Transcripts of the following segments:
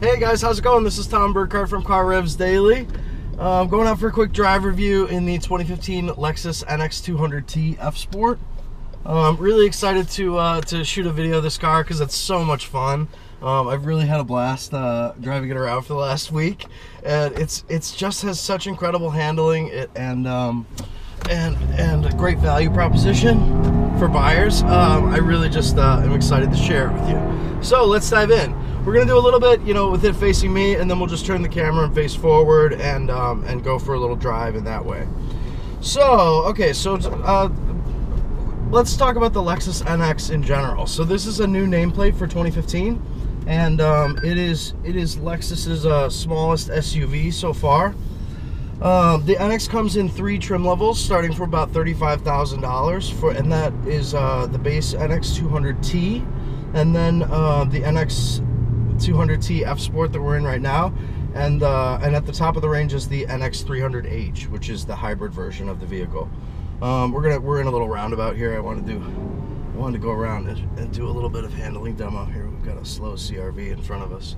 Hey guys, how's it going? This is Tom Burkart from car-revs-daily. I'm going out for a quick drive review in the 2015 Lexus NX200t F-Sport. I'm really excited to shoot a video of this car because it's so much fun. I've really had a blast driving it around for the last week, and it's just has such incredible handling and a great value proposition for buyers. I really just am excited to share it with you. So let's dive in. We're gonna do a little bit, with it facing me, and then we'll just turn the camera and face forward and go for a little drive in that way. So, okay, so let's talk about the Lexus NX in general. So this is a new nameplate for 2015, and it is Lexus's smallest SUV so far. The NX comes in 3 trim levels, starting for about $35,000, and that is the base NX200t, and then the NX200t F Sport that we're in right now, and at the top of the range is the NX300h, which is the hybrid version of the vehicle. We're in a little roundabout here. I wanted to go around and do a little bit of handling demo here. We've got a slow CRV in front of us.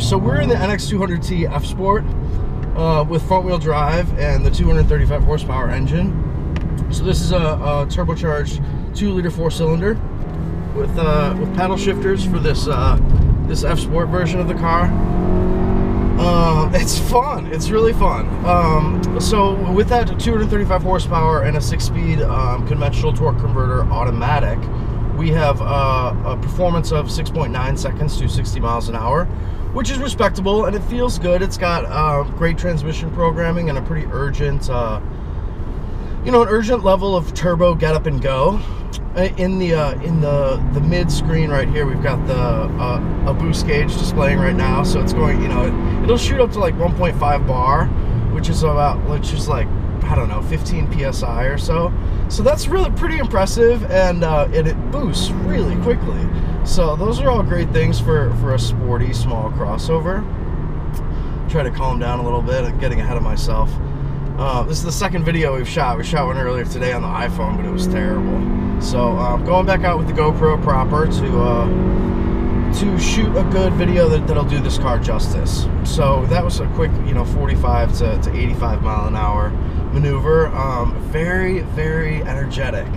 So we're in the NX200t F Sport with front-wheel drive and the 235 horsepower engine. So this is a turbocharged 2-liter 4-cylinder with paddle shifters for this this F Sport version of the car. It's fun. It's really fun. So with that 235 horsepower and a 6-speed conventional torque converter automatic, we have a performance of 6.9 seconds to 60 miles an hour, which is respectable, and it feels good. It's got great transmission programming and a pretty urgent, an urgent level of turbo get up and go. In the mid screen right here, we've got a boost gauge displaying right now, so it's going, it'll shoot up to like 1.5 bar, which is like, I don't know, 15 psi or so. So that's really pretty impressive, and it boosts really quickly. So those are all great things for a sporty small crossover. Try to calm down a little bit. I'm getting ahead of myself. This is the second video we've shot. We shot one earlier today on the iPhone, but it was terrible. So going back out with the GoPro proper to shoot a good video that'll do this car justice. So that was a quick, 45 to 85 mile an hour maneuver. Very, very energetic.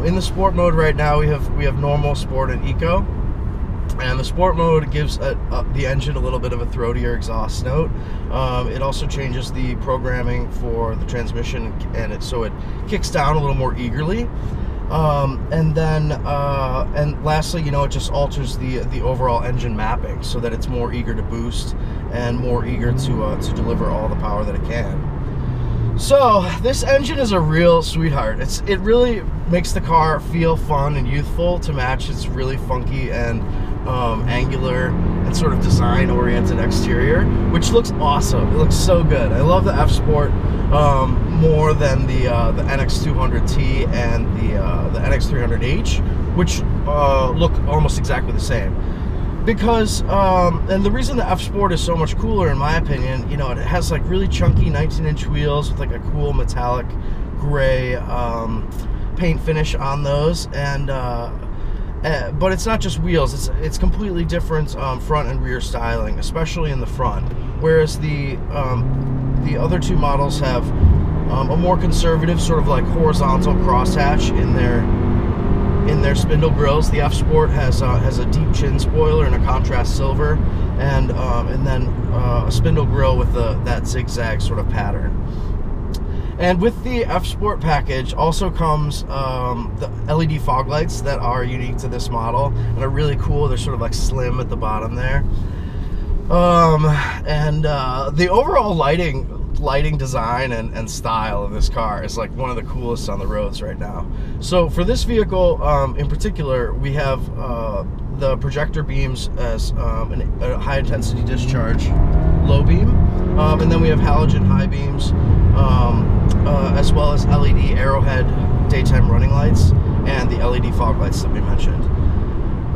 In the sport mode right now, we have normal, sport, and eco. And the sport mode gives the engine a little bit of a throatier exhaust note. It also changes the programming for the transmission, and so it kicks down a little more eagerly. And lastly, it just alters the overall engine mapping so that it's more eager to boost and more eager to deliver all the power that it can. So this engine is a real sweetheart. It really makes the car feel fun and youthful to match its really funky and angular and sort of design-oriented exterior, which looks awesome. It looks so good. I love the F Sport more than the NX200t and the NX300h, which look almost exactly the same. Because, and the reason the F Sport is so much cooler, in my opinion, it has like really chunky 19-inch wheels with like a cool metallic gray paint finish on those, and but it's not just wheels. It's completely different front and rear styling, especially in the front. Whereas the other two models have a more conservative sort of like horizontal crosshatch in their spindle grills. The F Sport has a deep chin spoiler and a contrast silver, and then a spindle grill with that zigzag sort of pattern. And with the F Sport package also comes the LED fog lights that are unique to this model and are really cool. They're sort of like slim at the bottom there. The overall lighting design and style of this car is like one of the coolest on the roads right now. So for this vehicle in particular, we have the projector beams as a high intensity discharge low beam, and then we have halogen high beams, as well as LED arrowhead daytime running lights and the LED fog lights that we mentioned.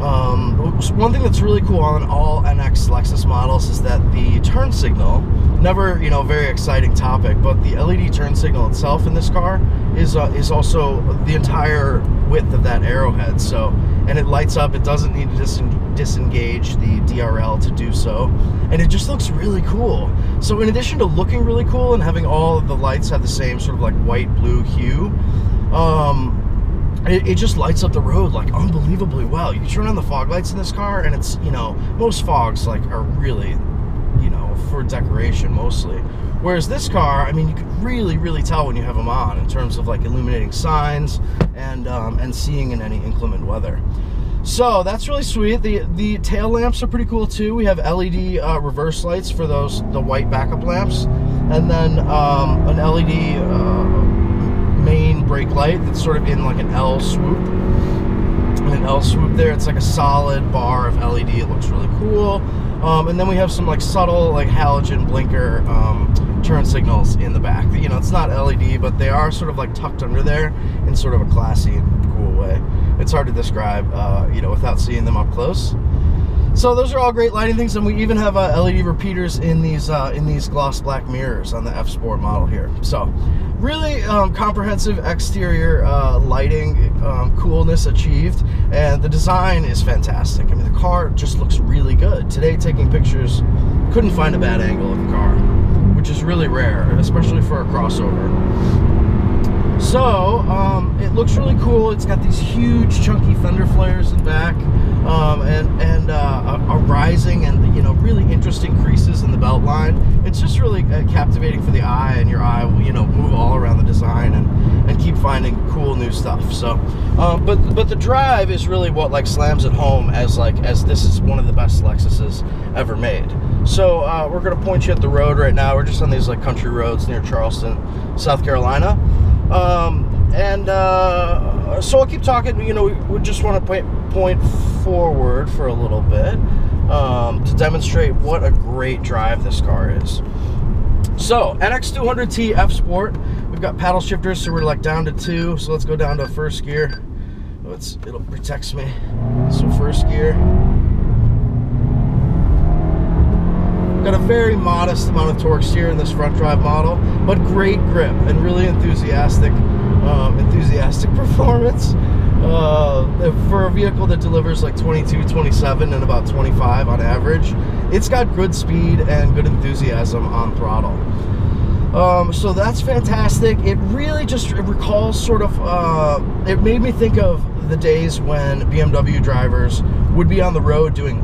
One thing that's really cool on all NX Lexus models is that the turn signal, never, you know, very exciting topic, but the LED turn signal itself in this car is also the entire width of that arrowhead. So, and it lights up. It doesn't need to disengage the DRL to do so, and it just looks really cool. So in addition to looking really cool and having all of the lights have the same sort of like white blue hue, it just lights up the road like unbelievably well. You turn on the fog lights in this car and it's, you know, most fogs like are really, you know, for decoration mostly. Whereas this car, I mean, you could really tell when you have them on in terms of like illuminating signs and seeing in any inclement weather. So that's really sweet. The tail lamps are pretty cool too. We have LED reverse lights for the white backup lamps, and then an LED main brake light that's sort of in like an L swoop. An L swoop there. It's like a solid bar of LED. It looks really cool. And then we have some like subtle like halogen blinker turn signals in the back. You know, it's not LED, but they are sort of like tucked under there in sort of a classy, cool way. It's hard to describe, you know, without seeing them up close. So those are all great lighting things, and we even have LED repeaters in these gloss black mirrors on the F Sport model here. So really comprehensive exterior lighting, coolness achieved, and the design is fantastic. I mean, the car just looks really good. Today, taking pictures, couldn't find a bad angle of the car, which is really rare, especially for a crossover. So it looks really cool. It's got these huge chunky fender flares in back, and a rising and, you know, really interesting creases in the belt line. It's just really captivating for the eye, and your eye will, you know, move all around the design and keep finding cool new stuff. So but the drive is really what like slams it home as this is one of the best Lexuses ever made. So we're gonna point you at the road right now. We're just on these like country roads near Charleston, South Carolina. So I'll keep talking. You know, we just want to point forward for a little bit to demonstrate what a great drive this car is. So NX200t F Sport, we've got paddle shifters, so we're like down to 2. So let's go down to first gear. It'll protects me. So first gear. Got a very modest amount of torque steer in this front drive model, but great grip and really enthusiastic performance for a vehicle that delivers like 22, 27, and about 25 on average. It's got good speed and good enthusiasm on throttle. So that's fantastic. It really just recalls sort of, it made me think of the days when BMW drivers would be on the road doing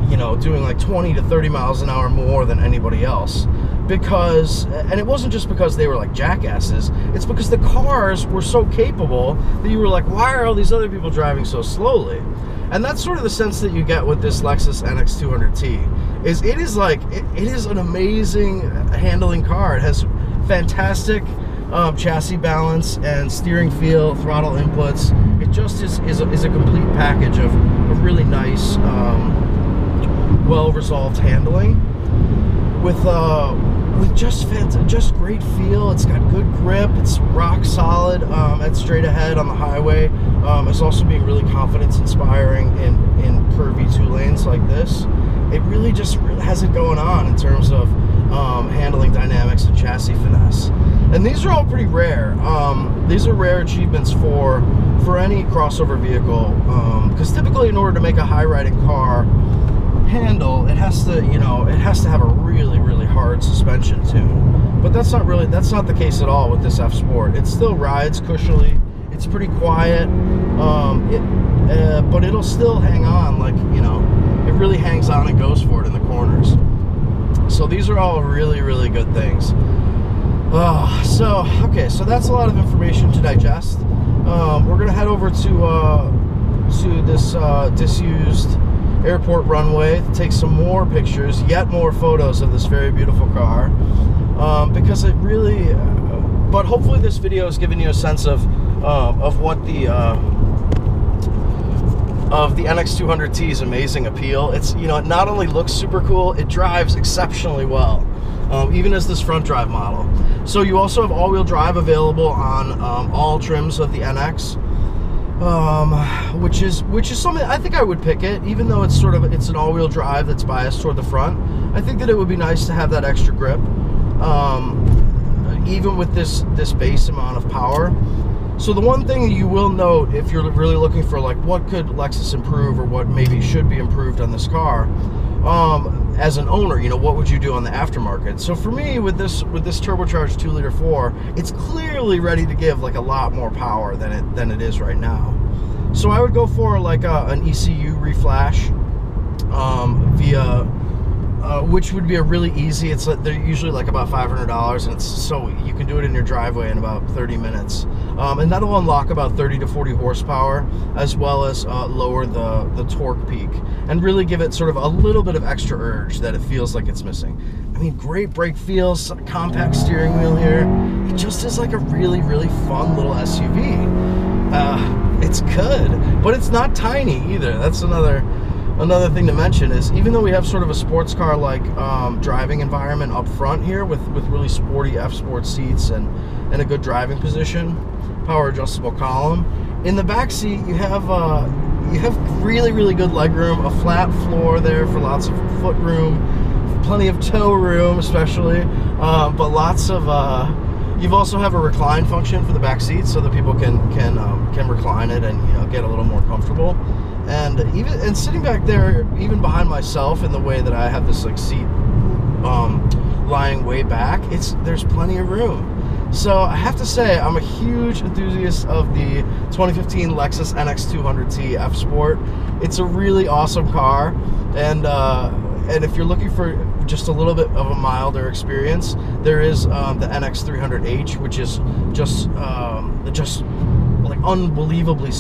like 20 to 30 miles an hour more than anybody else. Because, and it wasn't just because they were like jackasses, it's because the cars were so capable that you were like, why are all these other people driving so slowly? And that's sort of the sense that you get with this Lexus NX200t. It is an amazing handling car. It has fantastic chassis balance and steering feel, throttle inputs. It just is a complete package of really nice, well-resolved handling with just great feel. It's got good grip. It's rock solid at straight ahead on the highway. It's also being really confidence-inspiring in curvy 2 lanes like this. It really has it going on in terms of handling dynamics and chassis finesse. And these are all pretty rare. These are rare achievements for any crossover vehicle, because typically in order to make a high-riding car handle, it has to have a really hard suspension tune. But that's not the case at all with this F Sport. It still rides cushionly. It's pretty quiet, but it'll still hang on, like, you know, it really hangs on and goes for it in the corners. So these are all really good things. So that's a lot of information to digest. We're gonna head over to this disused airport runway to take some more pictures, yet more photos of this very beautiful car, because it really, but hopefully this video has given you a sense of what the NX200t's amazing appeal. It's, you know, it not only looks super cool, it drives exceptionally well, even as this front drive model. So you also have all-wheel drive available on all trims of the NX. which is something I think I would pick it, even though it's an all-wheel drive that's biased toward the front. I think that it would be nice to have that extra grip, even with this base amount of power. So the one thing you will note, if you're really looking for like what could Lexus improve or what maybe should be improved on this car, as an owner, you know, what would you do on the aftermarket? So for me, with this turbocharged 2.4 liter, it's clearly ready to give like a lot more power than it is right now. So I would go for like an ECU reflash via which would be a really easy. They're usually like about $500, and so you can do it in your driveway in about 30 minutes, and that'll unlock about 30 to 40 horsepower, as well as lower the torque peak, and really give it sort of a little bit of extra urge that it feels like it's missing. I mean, great brake feels, compact steering wheel here. It just is like a really, really fun little SUV. It's good, but it's not tiny either. That's another thing to mention, is even though we have sort of a sports car like driving environment up front here with really sporty F-Sport seats and a good driving position, power adjustable column, in the back seat you have really, really good leg room, a flat floor there for lots of foot room, plenty of toe room especially, but lots of you also have a recline function for the back seat so that people can recline it and, you know, get a little more comfortable. And sitting back there, even behind myself, in the way that I have this like seat lying way back, there's plenty of room. So I have to say, I'm a huge enthusiast of the 2015 Lexus NX200t F Sport. It's a really awesome car, and if you're looking for just a little bit of a milder experience, there is the NX300h, which is just like unbelievably